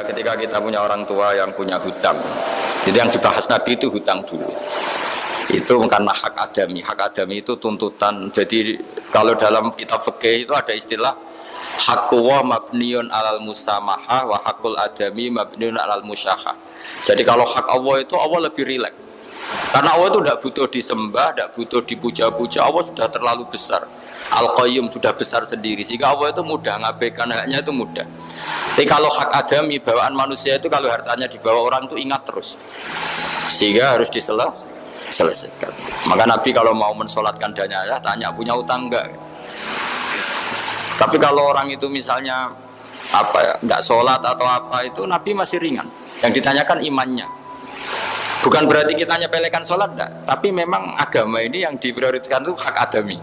ketika kita punya orang tua yang punya hutang. Jadi yang dibahas Nabi itu hutang dulu. Itu karena hak adami. Hak adami itu tuntutan. Jadi kalau dalam kitab fikih itu ada istilah haqqu wa mabniun alal musamaha wa haqqul adami mabniun alal musyahah. Jadi kalau hak Allah itu Allah lebih rileks. Karena Allah itu tidak butuh disembah, tidak butuh dipuja-puja. Allah sudah terlalu besar. Al-Qayyum sudah besar sendiri. Sehingga Allah itu mudah ngabaikan haknya itu mudah. Tapi kalau hak adami, bawaan manusia itu kalau hartanya dibawa orang itu ingat terus. Sehingga harus diselesaikan. Maka Nabi kalau mau mensolatkan jenazah tanya punya utang enggak. Tapi kalau orang itu misalnya enggak sholat atau apa itu Nabi masih ringan. Yang ditanyakan imannya. Bukan berarti kita nyepelekan sholat enggak. Tapi memang agama ini yang diprioritaskan itu hak adami.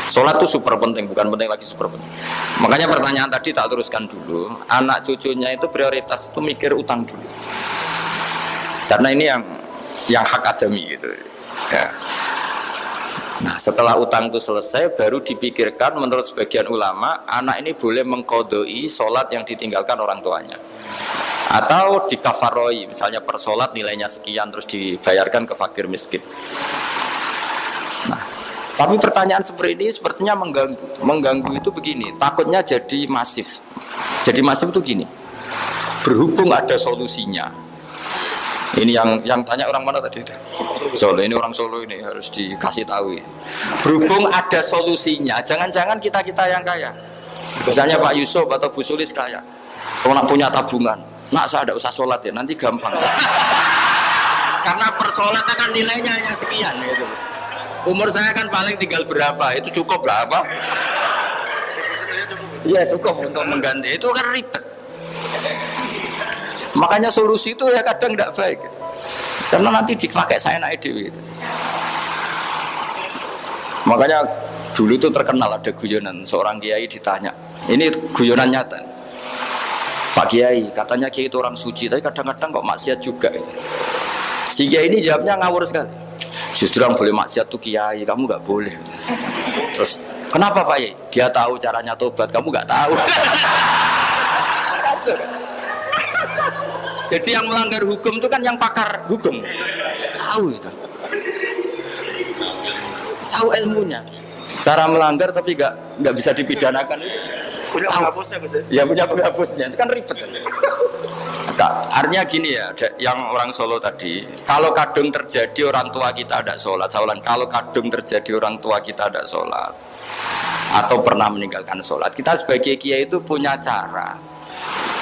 Sholat itu super penting, bukan penting lagi super penting. Makanya pertanyaan tadi tak teruskan dulu. Anak cucunya itu prioritas itu mikir utang dulu. Karena ini yang hak adami gitu. Ya. Nah setelah utang itu selesai baru dipikirkan menurut sebagian ulama anak ini boleh mengkodoi sholat yang ditinggalkan orang tuanya atau dikafaroi, misalnya per sholat nilainya sekian terus dibayarkan ke fakir miskin. Nah tapi pertanyaan seperti ini sepertinya mengganggu itu begini, takutnya jadi masif. Jadi masif itu gini, berhubung ada solusinya. Ini yang tanya orang mana tadi itu? Solo, ini orang Solo ini harus dikasih tahu. Berhubung ada solusinya, jangan-jangan kita yang kaya. Misalnya Pak Yusuf atau Bu Sulis kaya, kalau nak punya tabungan, nak saya tidak usah sholat ya, nanti gampang. Karena per sholat kan nilainya hanya sekian gitu. Umur saya kan paling tinggal berapa, itu cukup berapa? Iya cukup untuk mengganti, itu kan ribet. Makanya solusi itu ya kadang tidak baik. Karena nanti dipakai saya naik dewi. Makanya dulu itu terkenal ada guyonan seorang kiai ditanya. Ini guyonan nyata. Pak Kiai, katanya Kiai itu orang suci, tapi kadang-kadang kok maksiat juga. Si Kiai ini jawabnya ngawur sekali. Justru yang boleh maksiat tuh Kiai, kamu nggak boleh. Terus kenapa Pak Kiai? Dia tahu caranya tobat, kamu nggak tahu. Kacau kan? Jadi yang melanggar hukum itu kan yang pakar hukum. Tahu itu. Tahu ilmunya. Cara melanggar tapi nggak bisa dipidanakan. Punya penghapusnya, Mas. Ya punya penghapusnya. Itu kan ribet. Artinya gini ya, yang orang Solo tadi, kalau kadung terjadi orang tua kita ada sholat, kalau kadung terjadi orang tua kita ada sholat atau pernah meninggalkan sholat, kita sebagai kiai itu punya cara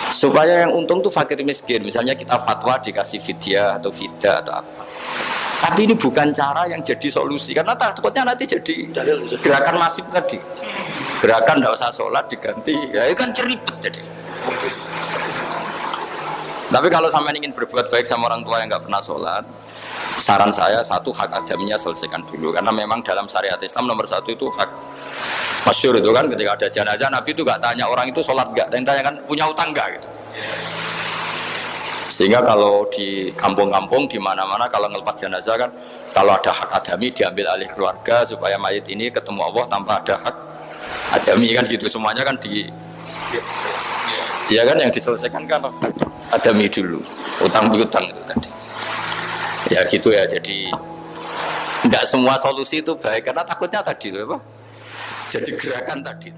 supaya yang untung tuh fakir miskin. Misalnya kita fatwa dikasih fidyah atau fida atau apa. Tapi ini bukan cara yang jadi solusi karena takutnya nanti jadi gerakan masif tadi. Gerakan tidak usah sholat diganti, ya itu kan ceribet jadi. Tapi kalau sampai ingin berbuat baik sama orang tua yang nggak pernah sholat, saran saya satu hak adaminya selesaikan dulu karena memang dalam syariat Islam nomor satu itu hak. Masyhur itu kan ketika ada jenazah Nabi itu gak tanya orang itu sholat gak, dan tanya kan punya utang gak gitu. Sehingga kalau di kampung-kampung di mana-mana kalau ngelepas jenazah kan kalau ada hak adami diambil alih keluarga supaya mayit ini ketemu Allah tanpa ada hak adami kan gitu, semuanya kan ya kan yang diselesaikan kan adami dulu, utang piutang itu tadi. Ya gitu ya, jadi enggak semua solusi itu baik karena takutnya tadi loh apa? Jadi gerakan tadi